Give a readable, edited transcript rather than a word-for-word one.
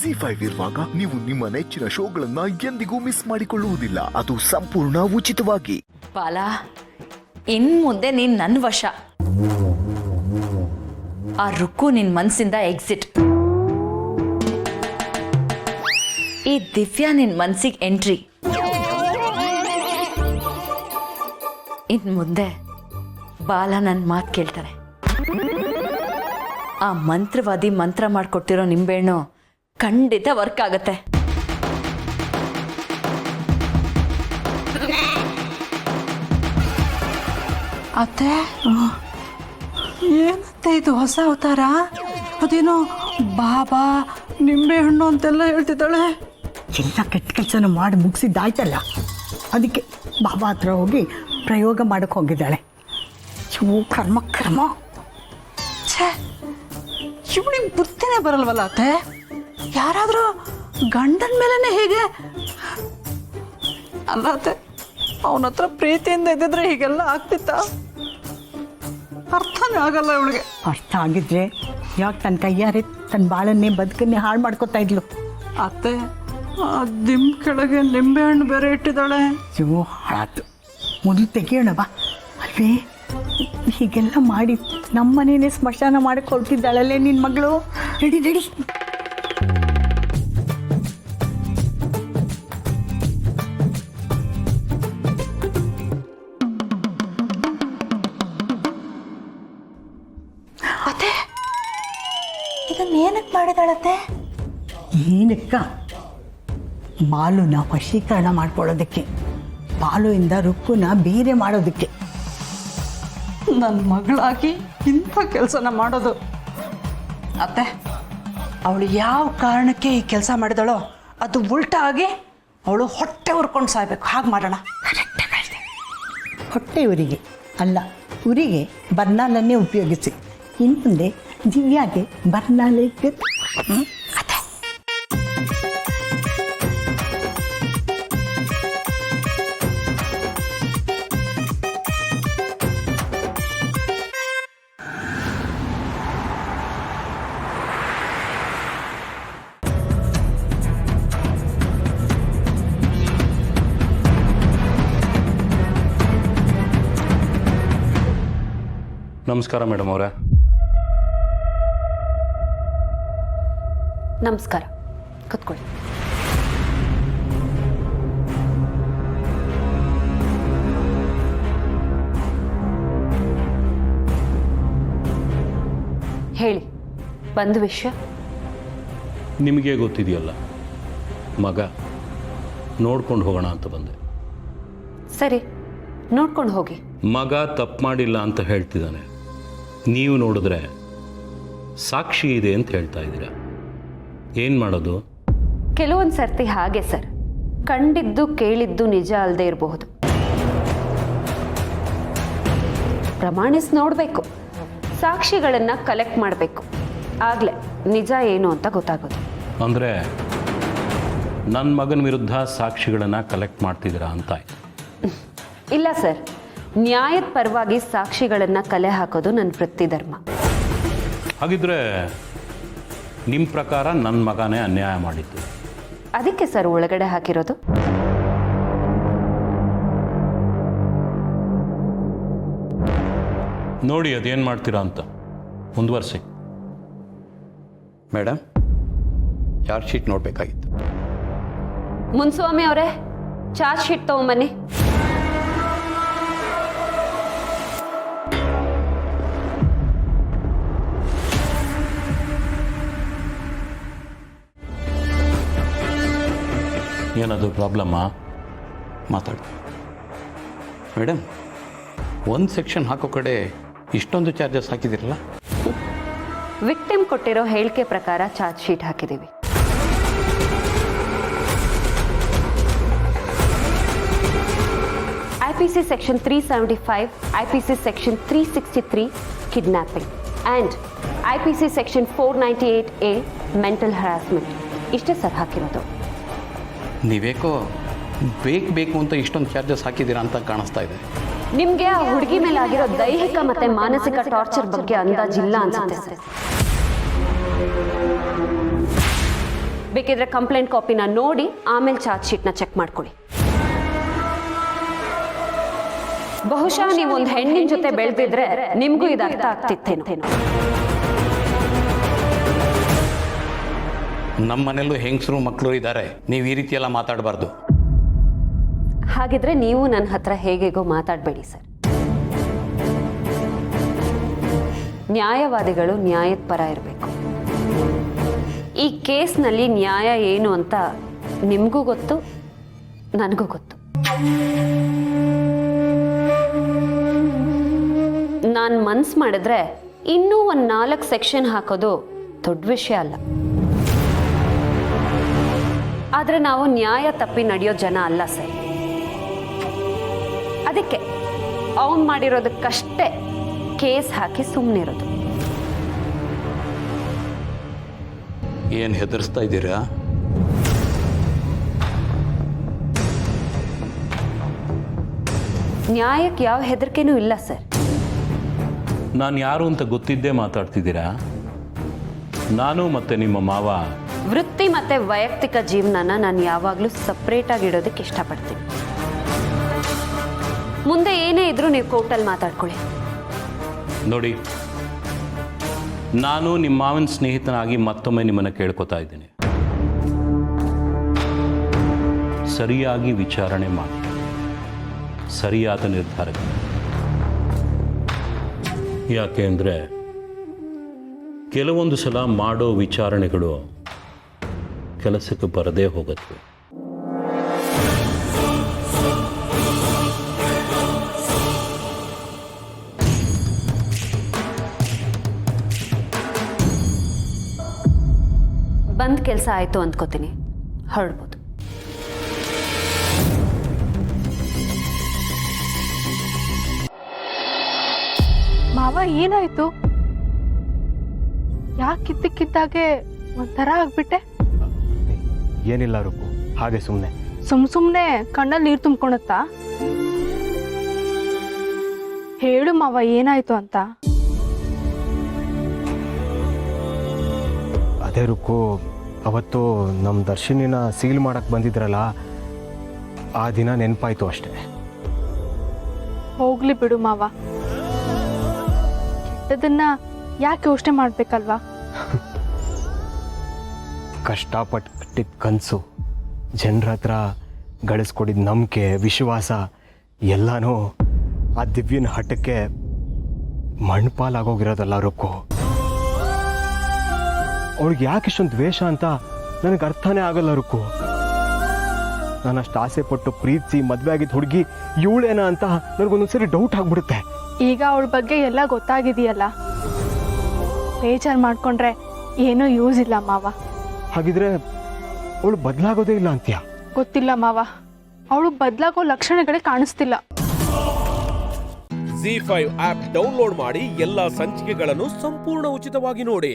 ಜಿ5 ಇರುವಾಗ ನೀವು ನಿಮ್ಮ ನೆಚ್ಚಿನ ಶೋಗಳನ್ನ ಎಂದಿಗೂ ಮಿಸ್ ಮಾಡಿಕೊಳ್ಳುವುದಿಲ್ಲ. ಅದು ಸಂಪೂರ್ಣ ಉಚಿತವಾಗಿ. ಬಾಲ, ಇನ್ ಮುಂದೆ ನೀನ್ ನನ್ನ ವಶ. ಆ ರುಕ್ಕು ನಿನ್ ಮನ್ಸಿಂದ ಎಕ್ಸಿಟ್. ಈ ದಿವ್ಯಾ ನಿನ್ ಮನ್ಸಿಗೆ ಎಂಟ್ರಿ. ಇನ್ ಮುಂದೆ ಬಾಲ ನನ್ನ ಮಾತು ಕೇಳ್ತಾರೆ. ಆ ಮಂತ್ರವಾದಿ ಮಂತ್ರ ಮಾಡ್ಕೊಟ್ಟಿರೋ ನಿಂಬೆಹಣ್ಣು ಖಂಡಿತ ವರ್ಕ್ ಆಗತ್ತೆ. ಅತ್ತೆ, ಏನತ್ತೆ ಇದು ಹೊಸ ಅವತಾರ? ಅದೇನೋ ಬಾಬಾ ನಿಂಬೆಹಣ್ಣು ಅಂತೆಲ್ಲ ಹೇಳ್ತಿದ್ದಾಳೆ. ಎಲ್ಲ ಕೆಟ್ಟ ಕೆಲಸನ ಮಾಡಿ ಮುಗಿಸಿದ್ದಾಯ್ತಲ್ಲ, ಅದಕ್ಕೆ ಬಾಬಾ ಹತ್ರ ಹೋಗಿ ಪ್ರಯೋಗ ಮಾಡೋಕ್ಕೆ ಹೋಗಿದ್ದಾಳೆ. ಇವು ಕರ್ಮ ಕರ್ಮ. ಛೇ, ಇವಳಿಗೆ ಬುದ್ಧಿನೇ ಬರಲ್ವಲ್ಲ ಅತ್ತೆ. ಯಾರಾದರೂ ಗಂಡನ ಮೇಲೇ ಹೇಗೆ? ಅಲ್ಲ ಅತ್ತೆ, ಅವನ ಹತ್ರ ಪ್ರೀತಿಯಿಂದ ಇದ್ದಿದ್ರೆ ಹೀಗೆಲ್ಲ ಆಗ್ತಿತ್ತ? ಅರ್ಥನೇ ಆಗಲ್ಲ ಇವಳಿಗೆ. ಅರ್ಥ ಆಗಿದ್ರೆ ಯಾಕೆ ತನ್ನ ಕೈಯಾರೆ ತನ್ನ ಬಾಳನ್ನೇ ಬದುಕನ್ನೇ ಹಾಳು ಮಾಡ್ಕೊತಾ ಇದ್ಲು. ಅತ್ತೆ, ದಿಮ್ ಕೆಳಗೆ ನಿಂಬೆಹಣ್ಣು ಬೇರೆ ಇಟ್ಟಿದ್ದಾಳೆ. ಇವು ಹಾಳಾತು. ಮೊದಲು ತೆಗಿಯೋಣ ಬಾ. ಅಲ್ವೇ, ಹೀಗೆಲ್ಲ ಮಾಡಿ ನಮ್ಮನೇನೆ ಸ್ಮಶಾನ ಮಾಡಕ್ಕೆ ಹೊರಟಿದ್ದಾಳಲ್ಲೇ ನಿನ್ನ ಮಗಳು. Ready ready. ಅತ್ತೆ, ಇದನ್ನ ಏನಕ್ಕೆ ಮಾಡಿದಾಳತ್ತೆ? ಏನಕ್ಕ? ಬಾಲುನ ವಶೀಕರಣ ಮಾಡ್ಕೊಳ್ಳೋದಕ್ಕೆ, ಬಾಲುವಿಂದ ರುಕ್ಕುನ ಬೇರೆ ಮಾಡೋದಕ್ಕೆ. ನನ್ನ ಮಗಳಾಗಿ ಇಂಥ ಕೆಲಸನ ಮಾಡೋದು. ಅತ್ತೆ, ಅವಳು ಯಾವ ಕಾರಣಕ್ಕೆ ಈ ಕೆಲಸ ಮಾಡಿದಳೋ ಅದು ಉಲ್ಟಾ ಆಗಿ ಅವಳು ಹೊಟ್ಟೆ ಉರ್ಕೊಂಡು ಸಾಯ್ಬೇಕು. ಹಾಗೆ ಮಾಡೋಣ. ಹೊಟ್ಟೆ ಉರಿಗೆ ಅಲ್ಲ, ಉರಿಗೆ ಬರ್ನಾಲನ್ನೇ ಉಪಯೋಗಿಸಿ. ಇನ್ನು ಮುಂದೆ ದಿವ್ಯಾಗೆ ಬರ್ನಾಲೆ ನಮಸ್ಕಾರ ಮೇಡಮ್ ಅವರೇ. ನಮಸ್ಕಾರ, ಕೂತ್ಕೊಳ್ಳಿ. ಹೇಳಿ, ಬಂದ ವಿಷಯ ನಿಮಗೆ ಗೊತ್ತಿದೆಯಲ್ಲ, ಮಗ ನೋಡ್ಕೊಂಡು ಹೋಗೋಣ ಅಂತ ಬಂದೆ. ಸರಿ, ನೋಡ್ಕೊಂಡು ಹೋಗಿ. ಮಗ ತಪ್ಪು ಮಾಡಿಲ್ಲ ಅಂತ ಹೇಳ್ತಿದ್ದಾನೆ. ನೀವು ನೋಡಿದ್ರೆ ಸಾಕ್ಷಿ ಇದೆ ಅಂತ ಹೇಳ್ತಾ ಇದ್ದೀರಾ. ಏನು ಮಾಡೋದು? ಕೆಲವೊಂದು ಸರ್ತಿ ಹಾಗೆ ಸರ್, ಕಂಡಿದ್ದು ಕೇಳಿದ್ದು ನಿಜ ಅಲ್ಲದೆ ಇರಬಹುದು. ಪ್ರಮಾಣಿಸಿ ನೋಡಬೇಕು, ಸಾಕ್ಷಿಗಳನ್ನು ಕಲೆಕ್ಟ್ ಮಾಡಬೇಕು. ಆಗಲೇ ನಿಜ ಏನು ಅಂತ ಗೊತ್ತಾಗೋದು. ಅಂದರೆ ನನ್ನ ಮಗನ ವಿರುದ್ಧ ಸಾಕ್ಷಿಗಳನ್ನು ಕಲೆಕ್ಟ್ ಮಾಡ್ತಿದ್ದೀರಾ ಅಂತ ಆಯ್ತು. ಇಲ್ಲ ಸರ್, ನ್ಯಾಯದ ಪರವಾಗಿ ಸಾಕ್ಷಿಗಳನ್ನು ಕಲೆ ಹಾಕೋದು ನನ್ನ ವೃತ್ತಿ ಧರ್ಮ. ಹಾಗಿದ್ರೆ ನಿಮ್ಮ ಪ್ರಕಾರ ನನ್ನ ಮಗನೇ ಅನ್ಯಾಯ ಮಾಡಿದ್ದು. ಅದಕ್ಕೆ ಸರ್ ಒಳಗಡೆ ಹಾಕಿರೋದು. ನೋಡಿ ಅದೇನು ಮಾಡ್ತೀರಾ ಅಂತ ಮುಂದುವರಿಸಿ. ಮೇಡಮ್, ಚಾರ್ಜ್ ಶೀಟ್ ನೋಡಬೇಕಾಗಿತ್ತು. ಮುನ್ಸ್ವಾಮಿ ಅವರೇ, ಚಾರ್ಜ್ ಶೀಟ್ ತೊಗೊಂಬನ್ನಿ. ಏನದು ಪ್ರಾಬ್ಲಮ್ಮಾ? ಮಾತಾಡು ಮೇಡಮ್. ಒಂದು ಸೆಕ್ಷನ್ ಹಾಕೋ ಕಡೆ ಇಷ್ಟೊಂದು ಚಾರ್ಜಸ್ ಹಾಕಿದಿರಲ್ಲ? ವಿಕ್ಟಿಮ್ ಕೊಟ್ಟಿರೋ ಹೇಳಿಕೆ ಪ್ರಕಾರ ಚಾರ್ಜ್ ಶೀಟ್ ಹಾಕಿದ್ದೀವಿ. IPC Section 375, IPC Section 363 kidnapping and IPC Section 498A mental harassment. ಇಷ್ಟೇ ಸರ್ ಹಾಕಿರೋದು. ನೀವೇಕೋ ಬೇಕು ಅಂತ ಇಷ್ಟೊಂದು ಚಾರ್ಜಸ್ ಹಾಕಿದ್ದೀರಾ ಅಂತ ಕಾಣಿಸ್ತಾ ಇದೆ. ನಿಮಗೆ ಆ ಹುಡುಗಿ ಮೇಲೆ ಆಗಿರೋ ದೈಹಿಕ ಮತ್ತು ಮಾನಸಿಕ ಟಾರ್ಚರ್ ಬಗ್ಗೆ ಅಂದಾಜಿಲ್ಲ ಅನ್ಸುತ್ತೆ ಸರ್. ಬೇಕಿದ್ರೆ ಕಂಪ್ಲೇಂಟ್ ಕಾಪಿನ ನೋಡಿ ಆಮೇಲೆ ಚಾರ್ಜ್ ಶೀಟ್ನ ಚೆಕ್ ಮಾಡ್ಕೊಳ್ಳಿ. ಬಹುಶಃ ನೀವು ಒಂದು ಹೆಣ್ಣಿನ ಜೊತೆ ಬೆಳೆದಿದ್ರೆ ನಿಮಗೂ ಇದು ಅರ್ಥ ಆಗ್ತಿತ್ತೇನೋ. ನಮ್ಮ ಮನೆಯಲ್ಲೂ ಹೆಂಗಸರು ಮಕ್ಕಳು ಇದ್ದಾರೆ, ನೀವು ಈ ರೀತಿ ಎಲ್ಲ ಮಾತಾಡಬಾರ್ದು. ಹಾಗಿದ್ರೆ ನೀವು ನನ್ನ ಹತ್ರ ಹೇಗೇಗೋ ಮಾತಾಡಬೇಡಿ ಸರ್. ನ್ಯಾಯವಾದಿಗಳು ನ್ಯಾಯದ ಪರ ಇರಬೇಕು. ಈ ಕೇಸ್ನಲ್ಲಿ ನ್ಯಾಯ ಏನು ಅಂತ ನಿಮಗೂ ಗೊತ್ತು, ನನಗೂ ಗೊತ್ತು. ನಾನು ಮನ್ಸು ಮಾಡಿದ್ರೆ ಇನ್ನೂ ಒಂದು 4 ಸೆಕ್ಷನ್ ಹಾಕೋದು ದೊಡ್ಡ ವಿಷಯ ಅಲ್ಲ. ಆದರೆ ನಾವು ನ್ಯಾಯ ತಪ್ಪಿ ನಡೆಯೋ ಜನ ಅಲ್ಲ ಸರ್. ಅದಕ್ಕೆ ಅವನು ಮಾಡಿರೋದಕ್ಕಷ್ಟೇ ಕೇಸ್ ಹಾಕಿ ಸುಮ್ಮನಿರೋದು. ಏನು ಹೆದರ್ಸ್ತಾ ಇದ್ದೀರಾ? ನ್ಯಾಯಕ್ಕೆ ಯಾವ ಹೆದರಿಕೆನೂ ಇಲ್ಲ ಸರ್. ನಾನು ಯಾರು ಅಂತ ಗೊತ್ತಿದ್ದೇ ಮಾತಾಡ್ತಿದ್ದೀರಾ? ನಾನು ಮತ್ತು ನಿಮ್ಮ ಮಾವ ವೃತ್ತಿ ಮತ್ತು ವೈಯಕ್ತಿಕ ಜೀವನನ ನಾನು ಯಾವಾಗಲೂ ಸಪ್ರೇಟಾಗಿ ಇಡೋದಕ್ಕೆ ಇಷ್ಟಪಡ್ತೀನಿ. ಮುಂದೆ ಏನೇ ಇದ್ರೂ ನೀವು ಕೋರ್ಟಲ್ಲಿ ಮಾತಾಡ್ಕೊಳ್ಳಿ. ನೋಡಿ, ನಾನು ನಿಮ್ಮ ಮಾವನ ಸ್ನೇಹಿತನಾಗಿ ಮತ್ತೊಮ್ಮೆ ನಿಮ್ಮನ್ನು ಕೇಳ್ಕೊತಾ ಇದ್ದೀನಿ, ಸರಿಯಾಗಿ ವಿಚಾರಣೆ ಮಾಡಿ ಸರಿಯಾದ ನಿರ್ಧಾರಕ್ಕೆ. ಯಾಕೆ ಅಂದರೆ ಕೆಲವೊಂದು ಸಲ ಮಾಡೋ ವಿಚಾರಣೆಗಳು ಕೆಲಸಕ್ಕೆ ಬರದೇ ಹೋಗುತ್ತೆ. ಬಂದ್ ಕೆಲಸ ಆಯಿತು ಅಂದ್ಕೋತೀನಿ, ಹೊರಡ್ಬೋದು. ಮಾವ ಏನಾಯ್ತು? ಯಾಕಿದ್ದಕ್ಕಿದ್ದಾಗೆ ಒಂಥರ ಆಗ್ಬಿಟ್ಟೆ? ಏನಿಲ್ಲ ರೂಪು, ಹಾಗೆ ಸುಮ್ಮನೆ. ಸುಮ್ಮನೆ ಕಣ್ಣಲ್ಲಿ ನೀರು ತುಂಬ್ಕೊಳತ್ತಾ? ಹೇಳು ಮಾವ ಏನಾಯ್ತು ಅಂತ. ಅದೇ ರೂಪು, ಅವತ್ತು ನಮ್ಮ ದರ್ಶಿನಿನ ಸೀಲ್ ಮಾಡಕ್ಕೆ ಬಂದಿದ್ರಲ್ಲ, ಆ ದಿನ ನೆನಪಾಯ್ತು ಅಷ್ಟೇ. ಹೋಗ್ಲಿ ಬಿಡು ಮಾವ, ಕೆಟ್ಟದನ್ನ ಯಾಕೆ ಯೋಚನೆ ಮಾಡ್ಬೇಕಲ್ವಾ? ಕಷ್ಟಪಟ್ಟು ಕಟ್ಟಿದ ಕನಸು, ಜನರ ಹತ್ರ ಗಳಿಸ್ಕೊಡಿದ ನಂಬಿಕೆ, ವಿಶ್ವಾಸ ಎಲ್ಲನೂ ಆ ದಿವ್ಯನ ಹಠಕ್ಕೆ ಮಣ್ಪಾಲಾಗೋಗಿರೋದಲ್ಲ ರುಕ್ಕು. ಅವಳಿಗೆ ಯಾಕೆ ಇಷ್ಟೊಂದು ದ್ವೇಷ ಅಂತ ನನಗೆ ಅರ್ಥನೇ ಆಗಲ್ಲ ರುಕ್ಕು. ನಾನು ಅಷ್ಟು ಆಸೆ ಪಟ್ಟು ಪ್ರೀತಿಸಿ ಮದುವೆ ಆಗಿದ್ದ ಹುಡುಗಿ ಇವಳೇನ ಅಂತ ನನಗೊಂದೊಂದ್ಸರಿ ಡೌಟ್ ಆಗ್ಬಿಡುತ್ತೆ. ಈಗ ಅವಳ ಬಗ್ಗೆ ಎಲ್ಲ ಗೊತ್ತಾಗಿದೆಯಲ್ಲ, ಬೇಜಾರು ಮಾಡ್ಕೊಂಡ್ರೆ ಏನೂ ಯೂಸ್ ಇಲ್ಲ ಮಾವ. ಹಾಗಿದ್ರೆ ಅವಳು ಬದಲಾಗೋದೇ ಇಲ್ಲ ಅಂತ್ಯ? ಗೊತ್ತಿಲ್ಲ ಮಾವ, ಅವಳು ಬದಲಾಗೋ ಲಕ್ಷಣಗಳೇ ಕಾಣಿಸ್ತಿಲ್ಲ. ZEE5 ಆಪ್ ಡೌನ್ಲೋಡ್ ಮಾಡಿ ಎಲ್ಲಾ ಸಂಚಿಕೆಗಳನ್ನು ಸಂಪೂರ್ಣ ಉಚಿತವಾಗಿ ನೋಡಿ.